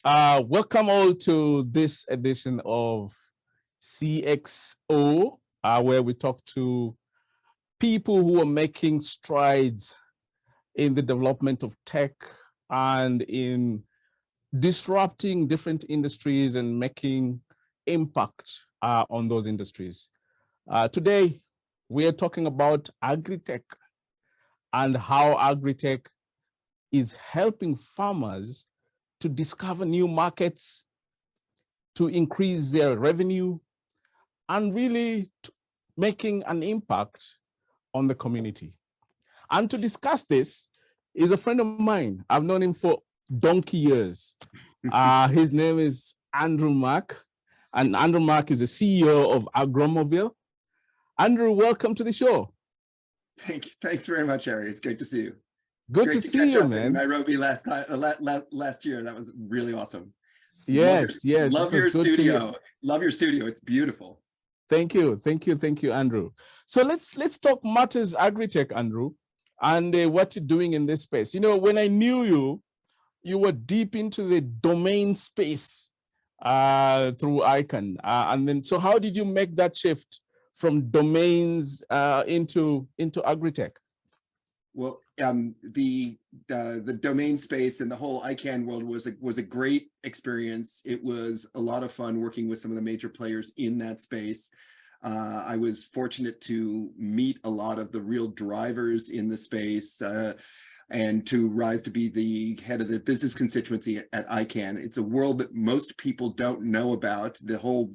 Welcome all to this edition of CXO, where we talk to people who are making strides in the development of tech and in disrupting different industries and making impact on those industries. Today, we are talking about agritech and how agritech is helping farmers to discover new markets, to increase their revenue, and really making an impact on the community. And to discuss this is a friend of mine. I've known him for donkey years. His name is Andrew Mack, and Andrew Mack is the CEO of Agromovil. Andrew, welcome to the show. Thanks very much, Harry. It's great to see you. Good to see you, man. In Nairobi last year. That was really awesome. Yes. Love your studio. Love your studio. It's beautiful. Thank you, Andrew. So let's talk matters agritech, Andrew, and what you're doing in this space. You know, when I knew you, you were deep into the domain space through ICANN, and then so how did you make that shift from domains into agritech? Well, the domain space and the whole ICANN world was a great experience. It was a lot of fun working with some of the major players in that space. I was fortunate to meet a lot of the real drivers in the space and to rise to be the head of the business constituency at ICANN. It's a world that most people don't know about, the whole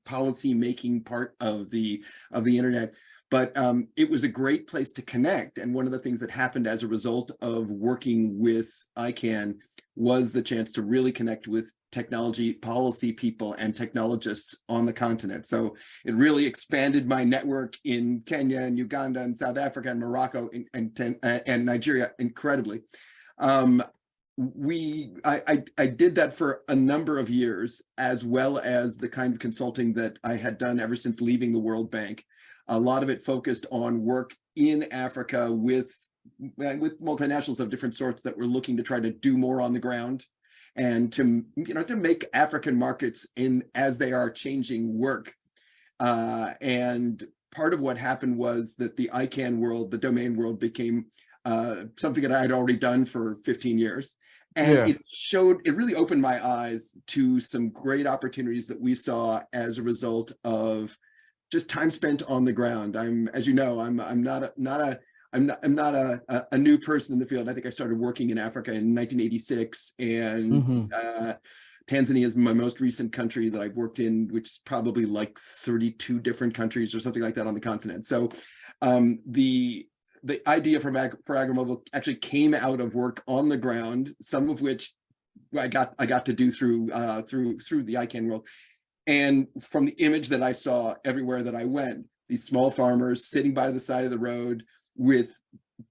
policy making part of the internet. But it was a great place to connect. And one of the things that happened as a result of working with ICANN was the chance to really connect with technology policy people and technologists on the continent. So it really expanded my network in Kenya and Uganda and South Africa and Morocco and Nigeria incredibly. I did that for a number of years, as well as the kind of consulting that I had done ever since leaving the World Bank. A lot of it focused on work in Africa with multinationals of different sorts that were looking to try to do more on the ground and to make African markets as they are changing work. And part of what happened was that the ICANN world, the domain world, became something that I had already done for 15 years. And it really opened my eyes to some great opportunities that we saw as a result of just time spent on the ground. As you know, I'm not a new person in the field. I think I started working in Africa in 1986, and Tanzania is my most recent country that I've worked in, which is probably like 32 different countries or something like that on the continent. So the idea for Agromovil actually came out of work on the ground, some of which I got to do through the ICANN world. And from the image that I saw everywhere that I went, these small farmers sitting by the side of the road with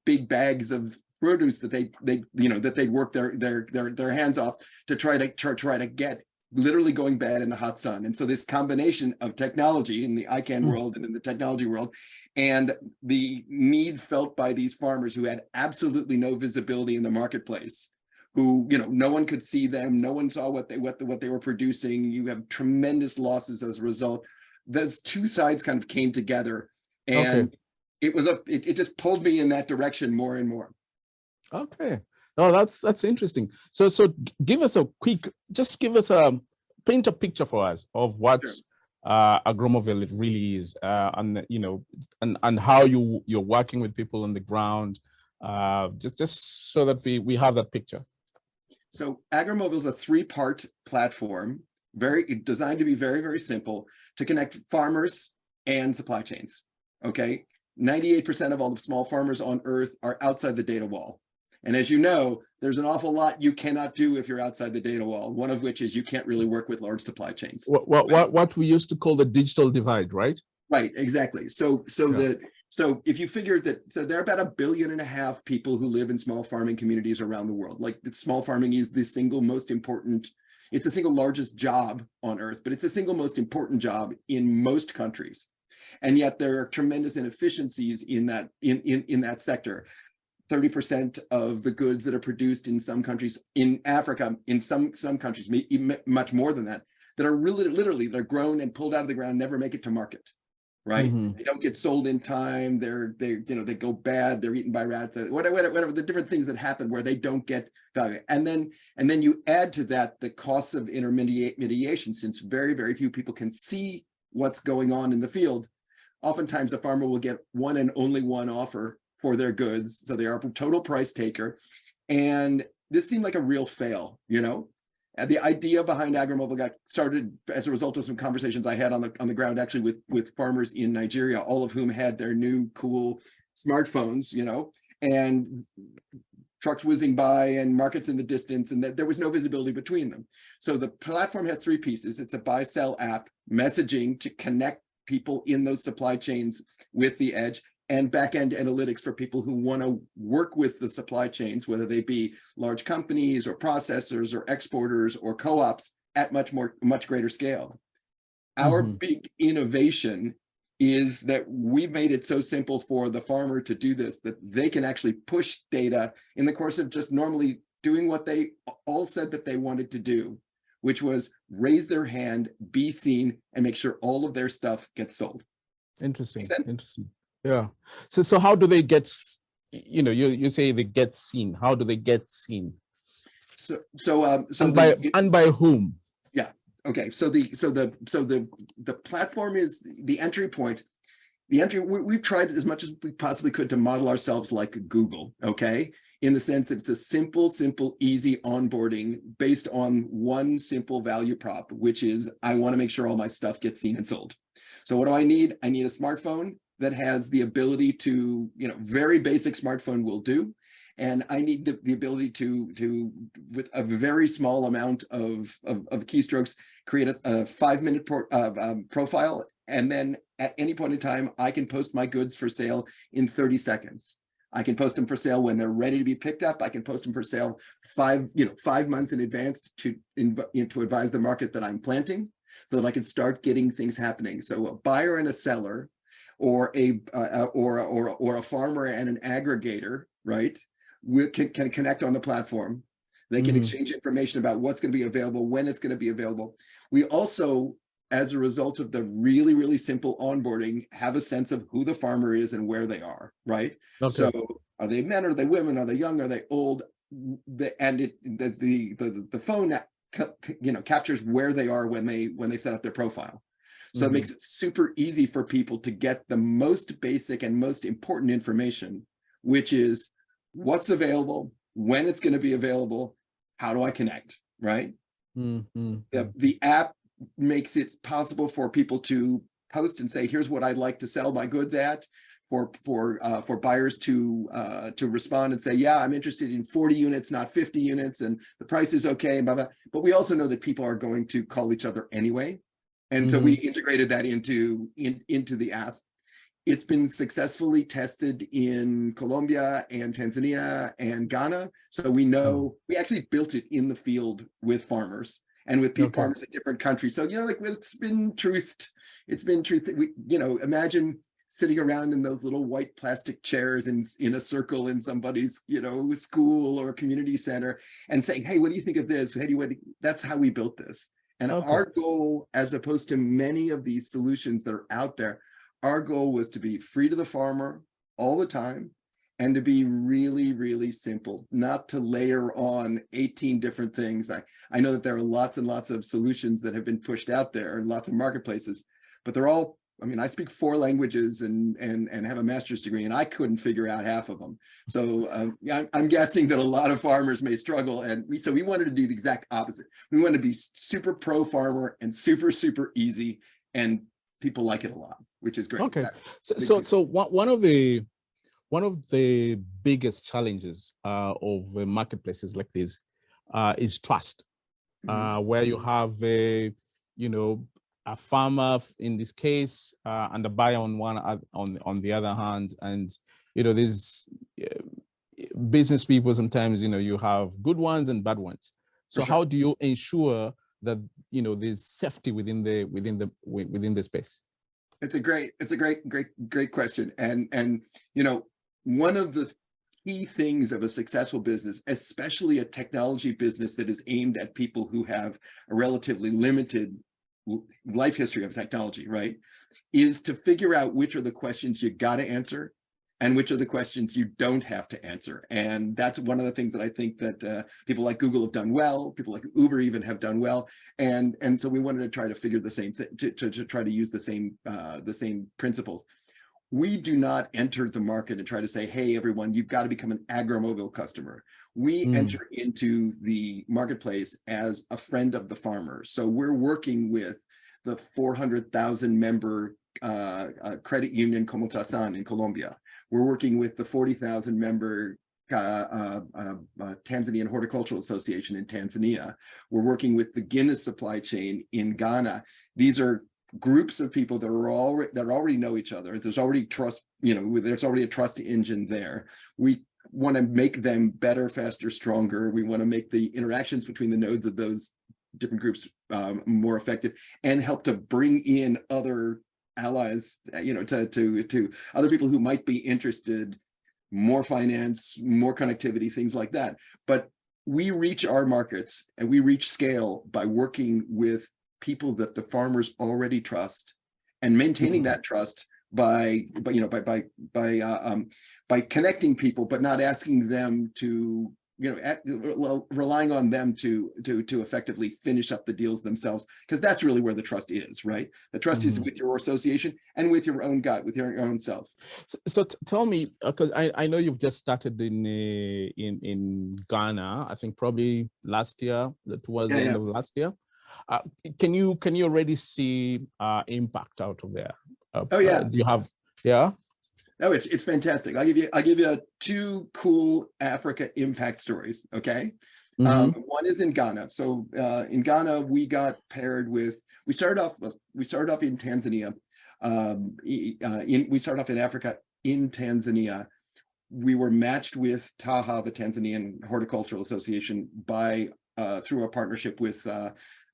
big bags of produce that they'd work their hands off to try to get, literally going bad in the hot sun. And so this combination of technology in the ICANN world and in the technology world, and the need felt by these farmers who had absolutely no visibility in the marketplace, who, no one could see them, no one saw what they were producing. You have tremendous losses as a result. Those two sides kind of came together, and it just pulled me in that direction more and more. Okay, oh, that's interesting. So give us paint a picture for us of what Agromovil it really is, and how you're working with people on the ground, just so that we have that picture. So Agromovil is a three-part platform, designed to be very, very simple to connect farmers and supply chains. Okay, 98% of all the small farmers on Earth are outside the data wall. And as you know, there's an awful lot you cannot do if you're outside the data wall, one of which is you can't really work with large supply chains. What we used to call the digital divide, right? Right, exactly. So if you figure that, there are about 1.5 billion people who live in small farming communities around the world. Like, small farming is the single most important, it's the single largest job on Earth, but it's the single most important job in most countries. And yet there are tremendous inefficiencies in that sector. 30% of the goods that are produced in some countries in Africa, in some countries, much more than that, that are really literally they're grown and pulled out of the ground, never make it to market, right? They don't get sold in time. They go bad. They're eaten by rats. Whatever the different things that happen where they don't get value. And then you add to that the costs of intermediation, since very, very few people can see what's going on in the field. Oftentimes a farmer will get one and only one offer for their goods. So they are a total price taker. And this seemed like a real fail, And the idea behind Agromovil got started as a result of some conversations I had on the ground, actually with farmers in Nigeria, all of whom had their new cool smartphones, and trucks whizzing by and markets in the distance, and that there was no visibility between them. So the platform has three pieces. It's a buy-sell app, messaging to connect people in those supply chains with the edge, and back-end analytics for people who want to work with the supply chains, whether they be large companies or processors or exporters or co-ops at much greater scale. Our big innovation is that we've made it so simple for the farmer to do this, that they can actually push data in the course of just normally doing what they all said that they wanted to do, which was raise their hand, be seen, and make sure all of their stuff gets sold. Interesting. Yeah. So how do they get, you say they get seen. How do they get seen? And by whom? Yeah. Okay. So the platform is the entry point. We've tried as much as we possibly could to model ourselves like Google. Okay. In the sense that it's a simple, easy onboarding based on one simple value prop, which is I want to make sure all my stuff gets seen and sold. So what do I need? I need a smartphone that has the ability to, very basic smartphone will do. And I need the ability to, with a very small amount of keystrokes, create a 5-minute profile. And then at any point in time, I can post my goods for sale in 30 seconds. I can post them for sale when they're ready to be picked up. I can post them for sale 5 months in advance to advise the market that I'm planting, so that I can start getting things happening. So a buyer and a seller, or a farmer and an aggregator, right, can connect on the platform. They can exchange information about what's going to be available, when it's going to be available. We also, as a result of the really, really simple onboarding, have a sense of who the farmer is and where they are, right? Okay. So are they men, are they women, are they young, are they old? The phone captures where they are when they set up their profile. So it makes it super easy for people to get the most basic and most important information, which is what's available, when it's going to be available, how do I connect, right? The app makes it possible for people to post and say, here's what I'd like to sell my goods at, for buyers to respond and say, yeah, I'm interested in 40 units, not 50 units, and the price is okay, and blah, blah. But we also know that people are going to call each other anyway. And so we integrated that into the app. It's been successfully tested in Colombia and Tanzania and Ghana. So we know we actually built it in the field with farmers and with farmers in different countries. So, it's been truthed. It's been truthed. Imagine sitting around in those little white plastic chairs in a circle in somebody's, school or community center and saying, hey, what do you think of this? That's how we built this. And our goal, as opposed to many of these solutions that are out there, our goal was to be free to the farmer all the time and to be really, really simple, not to layer on 18 different things. I know that there are lots and lots of solutions that have been pushed out there and lots of marketplaces, but they're all, I speak 4 languages and have a master's degree, and I couldn't figure out half of them. So I'm guessing that a lot of farmers may struggle. And we wanted to do the exact opposite. We wanted to be super pro farmer and super, super easy, and people like it a lot, which is great. Okay. So one of the biggest challenges of marketplaces like this is trust, where you have a farmer in this case and a buyer on the other hand, and there's business people sometimes you have good ones and bad ones. So how do you ensure that there's safety within the space? It's a great question, and one of the key things of a successful business, especially a technology business that is aimed at people who have a relatively limited life history of technology, right, is to figure out which are the questions you got to answer and which are the questions you don't have to answer. And that's one of the things that I think that people like Google have done well, people like Uber even have done well. And so we wanted to try to figure the same thing, to try to use the same principles. We do not enter the market and try to say, hey, everyone, you've got to become an Agromovil customer. We enter into the marketplace as a friend of the farmer. So we're working with the 400,000 member credit union Comultrasan in Colombia. We're working with the 40,000 member Tanzanian Horticultural Association in Tanzania. We're working with the Guinness supply chain in Ghana. These are groups of people that already know each other. There's already trust, there's already a trust engine there. We want to make them better, faster, stronger. We want to make the interactions between the nodes of those different groups more effective, and help to bring in other allies, to other people who might be interested, more finance, more connectivity, things like that. But we reach our markets and we reach scale by working with people that the farmers already trust, and maintaining that trust by connecting people, but not asking them to, relying on them to effectively finish up the deals themselves, because that's really where the trust is, right? The trust is with your association and with your own gut, with your own self. So tell me, because I know you've just started in Ghana, I think probably last year, towards the end of last year. Can you already see impact out of there? Oh yeah. Do you have? Yeah. Oh, it's fantastic. I'll give you two cool Africa impact stories. Okay. One is in Ghana. So in Ghana, we got paired with. We started off in Tanzania. We started off in Africa in Tanzania. We were matched with TAHA, the Tanzanian Horticultural Association, through a partnership with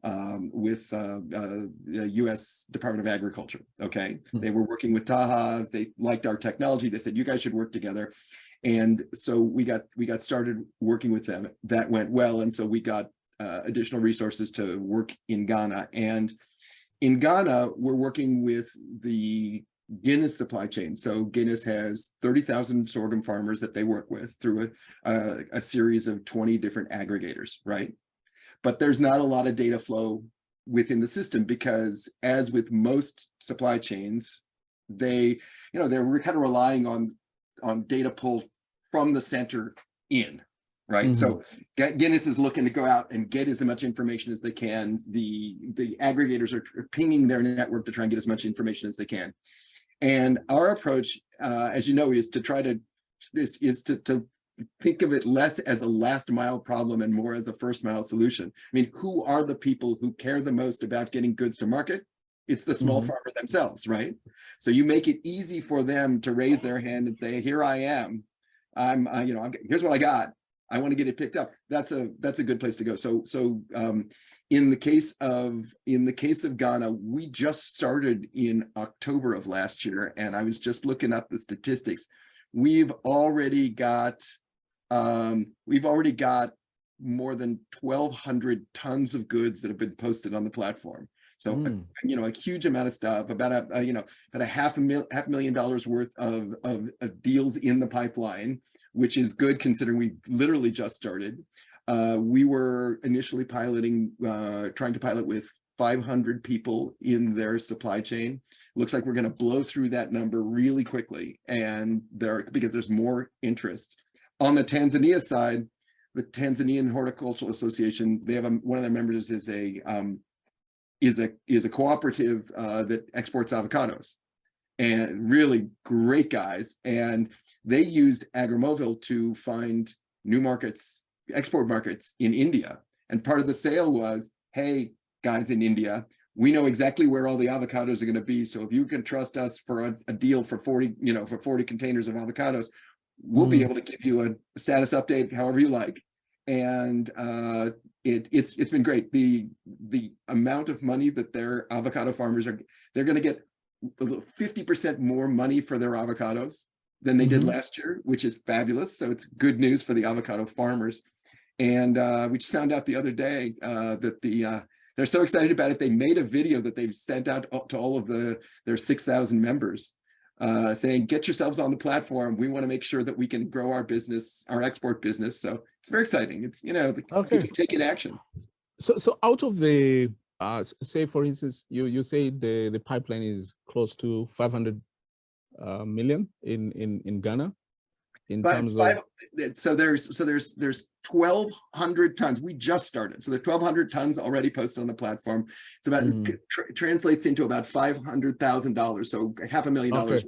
the U.S. Department of Agriculture. Okay, they were working with TAHA. They liked our technology. They said, you guys should work together. And so we got started working with them. That went well, and so we got additional resources to work in Ghana. And in Ghana, we're working with the Guinness supply chain. So Guinness has 30,000 sorghum farmers that they work with through a series of 20 different aggregators, right? But there's not a lot of data flow within the system, because as with most supply chains, they're kind of relying on data pulled from the center in, right? So Guinness is looking to go out and get as much information as they can. The aggregators are pinging their network to try and get as much information as they can. And our approach, as you know, is to try to think of it less as a last mile problem and more as a first mile solution. I mean, who are the people who care the most about getting goods to market? It's the small farmer themselves, right? So you make it easy for them to raise their hand and say, here I am. Here's what I got. I want to get it picked up. That's a good place to go. So in the case of Ghana, we just started in October of last year, and I was just looking up the statistics. We've already got more than 1,200 tons of goods that have been posted on the platform. So a huge amount of stuff, about a $500,000 worth of deals in the pipeline, which is good considering we literally just started. We were initially trying to pilot with 500 people in their supply chain. Looks like we're going to blow through that number really quickly, and because there's more interest. On the Tanzania side, the Tanzanian Horticultural Association, they have one of their members is a cooperative that exports avocados, and really great guys. And they used Agromovil to find new markets, export markets in India. And part of the sale was, hey, guys in India, we know exactly where all the avocados are going to be. So if you can trust us for a deal for 40 containers of avocados, we'll be able to give you a status update however you like. And it's been great. The amount of money that their avocado farmers they're going to get 50% more money for their avocados than they did last year, which is fabulous. So it's good news for the avocado farmers. And we just found out the other day that they're so excited about it. They made a video that they've sent out to all of their 6,000 members saying, get yourselves on the platform. We want to make sure that we can grow our business, our export business. So it's very exciting. It's, people taking action. So out of the, say for instance, you say the pipeline is close to 500 million in Ghana. In terms of, so there's 1,200 tons. We just started, so there's 1,200 tons already posted on the platform. It's about translates into about $500,000, so $500,000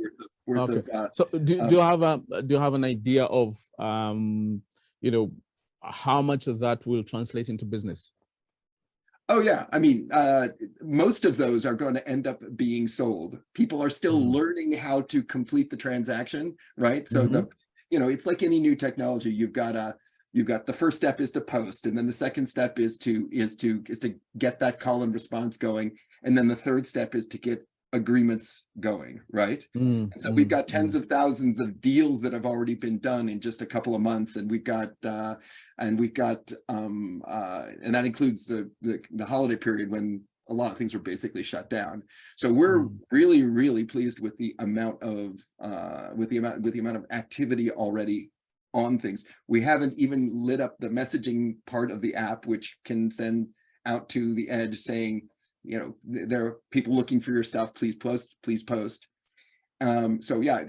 worth of. So do you have an idea of how much of that will translate into business? Oh yeah, I mean, most of those are going to end up being sold. People are still learning how to complete the transaction, right? So it's like any new technology. You've got the first step is to post, and then the second step is to get that call and response going, and then the third step is to get agreements going, right? And so we've got tens of thousands of deals that have already been done in just a couple of months, and and that includes the holiday period when a lot of things were basically shut down. So we're really, really pleased with the amount of activity already on things. We haven't even lit up the messaging part of the app, which can send out to the edge saying, there are people looking for your stuff. Please post. Please post. So yeah,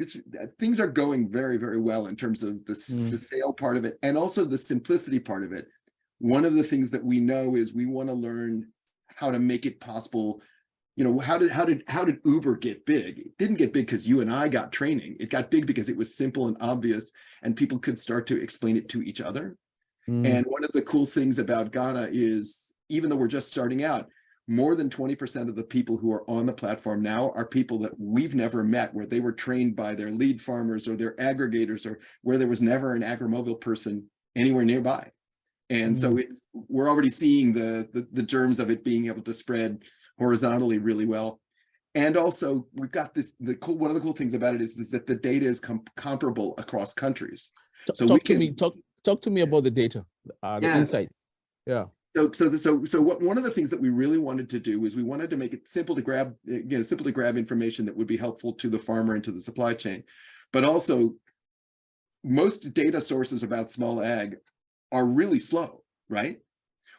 things are going very, very well in terms of the sale part of it, and also the simplicity part of it. One of the things that we know is we want to learn how to make it possible. How did Uber get big? It didn't get big because you and I got training. It got big because it was simple and obvious, and people could start to explain it to each other. And one of the cool things about Ghana is, even though we're just starting out, more than 20% of the people who are on the platform now are people that we've never met, where they were trained by their lead farmers or their aggregators, or where there was never an Agromovil person anywhere nearby. And so we're already seeing the germs of it being able to spread horizontally really well. And also we've got one of the cool things about it is that the data is comparable across countries. Talk to me about the data, the insights. Yeah. So one of the things that we really wanted to do is we wanted to make it simple to grab information that would be helpful to the farmer and to the supply chain. But also, most data sources about small ag are really slow, right?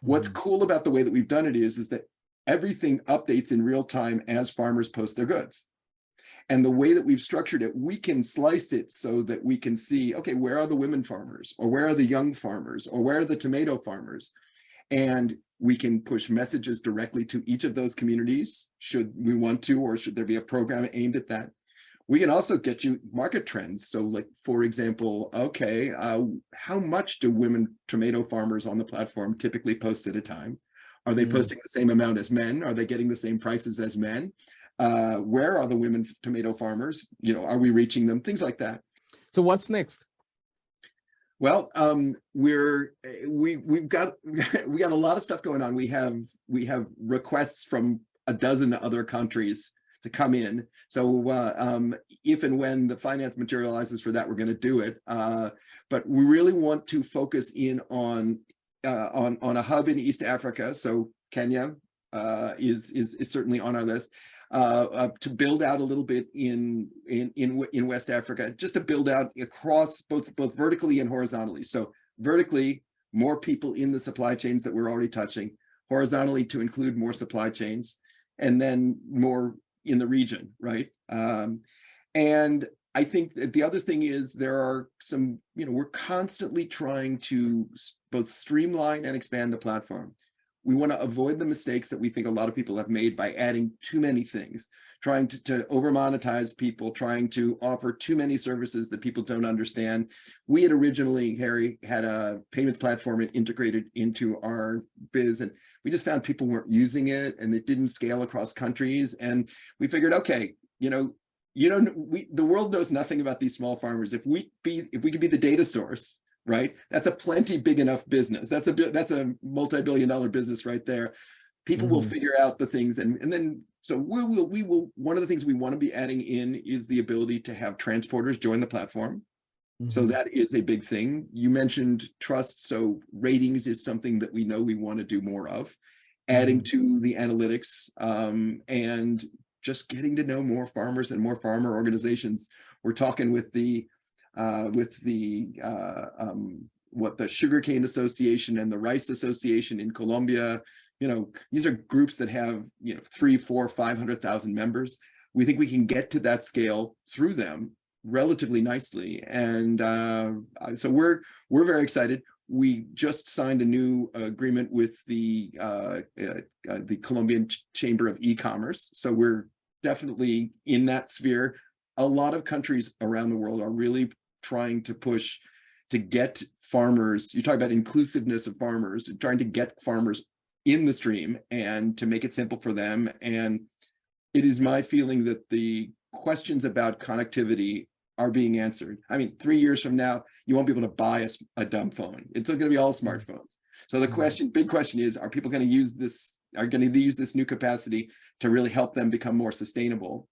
What's cool about the way that we've done it is that everything updates in real time as farmers post their goods. And the way that we've structured it, we can slice it so that we can see, okay, where are the women farmers, or where are the young farmers, or where are the tomato farmers? And we can push messages directly to each of those communities, should we want to, or should there be a program aimed at that. We can also get you market trends. So like, for example, okay, how much do women tomato farmers on the platform typically post at a time? Are they posting the same amount as men? Are they getting the same prices as men? Where are the women tomato farmers? Are we reaching them? Things like that. So what's next? Well, we've got a lot of stuff going on. We have requests from a dozen other countries to come in. So if and when the finance materializes for that, we're going to do it. But we really want to focus in on a hub in East Africa. So Kenya is certainly on our list. To build out a little bit in West Africa, just to build out across both vertically and horizontally. So vertically, more people in the supply chains that we're already touching, horizontally to include more supply chains, and then more in the region, right? And I think that the other thing is there are some, we're constantly trying to both streamline and expand the platform. We want to avoid the mistakes that we think a lot of people have made by adding too many things, trying to over monetize people, trying to offer too many services that people don't understand. We had originally, Harry, had a payments platform integrated into our biz, and we just found people weren't using it, and it didn't scale across countries. And we figured, okay, the world knows nothing about these small farmers. If we could be the data source, right? That's a plenty big enough business. That's a multi-billion-dollar business right there. People will figure out the things, and then So we will, one of the things we want to be adding in is the ability to have transporters join the platform. So that is a big thing. You mentioned trust. So ratings is something that we know we want to do more of, adding to the analytics, and just getting to know more farmers and more farmer organizations. We're talking with the Sugarcane Association and the Rice Association in Colombia. You know, these are groups that have, you know, 300,000, 400,000, 500,000 members. We think we can get to that scale through them relatively nicely, and so we're very excited. We just signed a new agreement with the Colombian Chamber of E-commerce, so we're definitely in that sphere. A lot of countries around the world are really trying to push to get farmers. You talk about inclusiveness of farmers, trying to get farmers in the stream and to make it simple for them. And it is my feeling that the questions about connectivity are being answered. I mean, 3 years from now, you won't be able to buy a dumb phone. It's going to be all smartphones. So the big question is, are people going to use this, new capacity to really help them become more sustainable,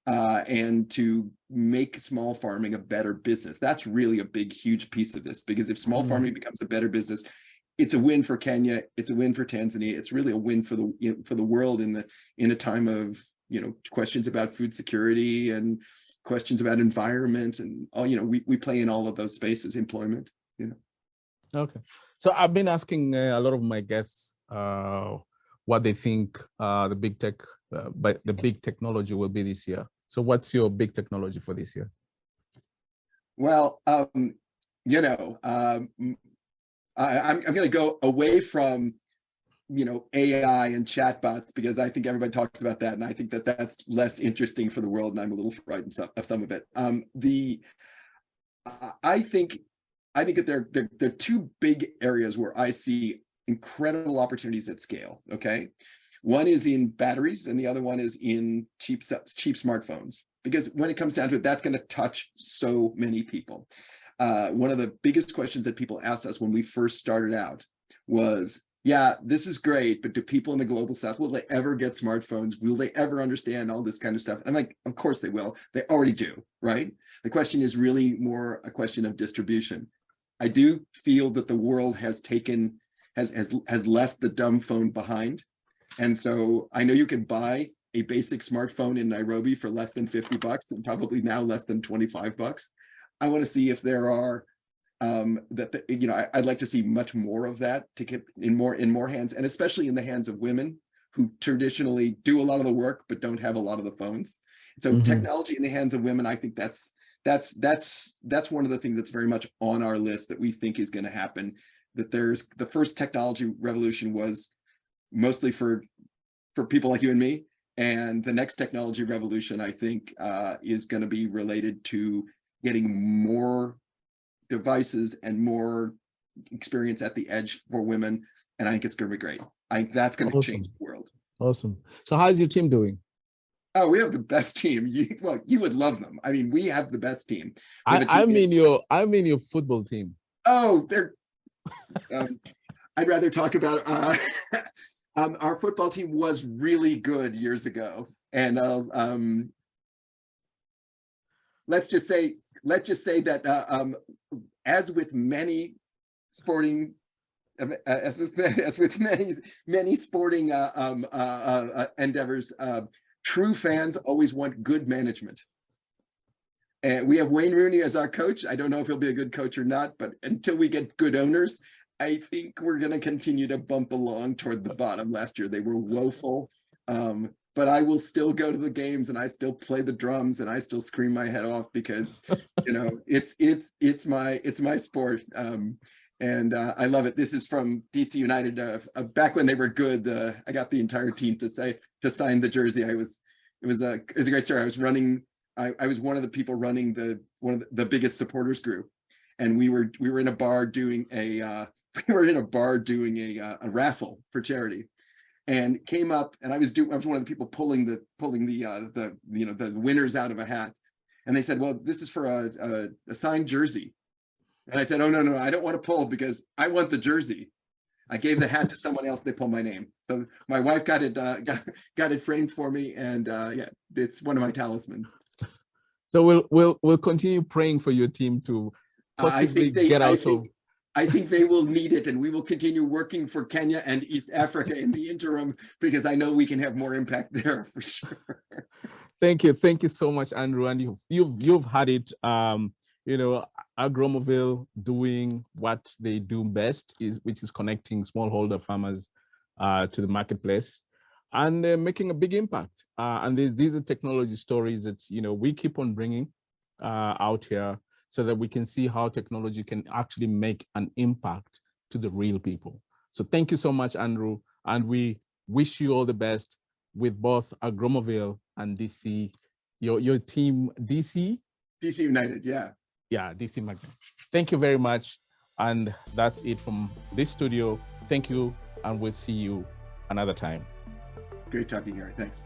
and to make small farming a better business? That's really a big, huge piece of this, because if small farming becomes a better business, it's a win for Kenya, it's a win for Tanzania, it's really a win for the world in a time of, you know, questions about food security and questions about environment, and all, you know, we play in all of those spaces, employment, you know. Okay, so I've been asking a lot of my guests what they think the big technology will be this year. So what's your big technology for this year? Well, you know, I'm going to go away from, you know, AI and chatbots, because I think everybody talks about that, and I think that that's less interesting for the world, and I'm a little frightened of some of it. I think that there are two big areas where I see incredible opportunities at scale. Okay, one is in batteries, and the other one is in cheap smartphones, because when it comes down to it, that's going to touch so many people. One of the biggest questions that people asked us when we first started out was, yeah, this is great, but do people in the global south, will they ever get smartphones? Will they ever understand all this kind of stuff? And I'm like, of course they will. They already do, right? The question is really more a question of distribution. I do feel that the world has left the dumb phone behind. And so I know you can buy a basic smartphone in Nairobi for less than $50, and probably now less than $25. I want to see if there are, you know, I'd like to see much more of that to get in more hands, and especially in the hands of women who traditionally do a lot of the work but don't have a lot of the phones. So technology in the hands of women, I think that's one of the things that's very much on our list that we think is going to happen. That there's the first technology revolution was mostly for people like you and me, and the next technology revolution, I think, is going to be related to getting more devices and more experience at the edge for women, and I think it's going to be great. I think that's going to change the world. Awesome. So how's your team doing? Oh, we have the best team. You would love them. I mean, we have the best team. I mean your football team. Oh, they're. I'd rather talk about our football team was really good years ago, and let's just say that as with many sporting endeavors, true fans always want good management. And we have Wayne Rooney as our coach. I don't know if he'll be a good coach or not, but until we get good owners, I think we're going to continue to bump along toward the bottom. Last year they were woeful, but I will still go to the games, and I still play the drums, and I still scream my head off, because you know it's my sport, and I love it. This is from DC United, back when they were good. I got the entire team to sign the jersey. It was a great story. I was one of the people running the biggest supporters group, and we were in a bar doing a raffle for charity, and came up, and I was one of the people pulling the winners out of a hat, and they said, well, this is for a signed jersey, and I said, oh no, I don't want to pull, because I want the jersey. I gave the hat to someone else. They pulled my name. So my wife got it framed for me, and yeah, it's one of my talismans. So we'll continue praying for your team to possibly get out of. I think they will need it, and we will continue working for Kenya and East Africa in the interim, because I know we can have more impact there for sure. Thank you so much, Andrew. And you've had it. You know, Agromovil doing what they do best, which is connecting smallholder farmers to the marketplace, and making a big impact. And these are technology stories that we keep on bringing out here, so that we can see how technology can actually make an impact to the real people. So thank you so much, Andrew, and we wish you all the best with both Agromovil and DC, your team, DC United, yeah. Yeah, DC Magnet. Thank you very much. And that's it from this studio. Thank you, and we'll see you another time. Great talking, Gary. Thanks.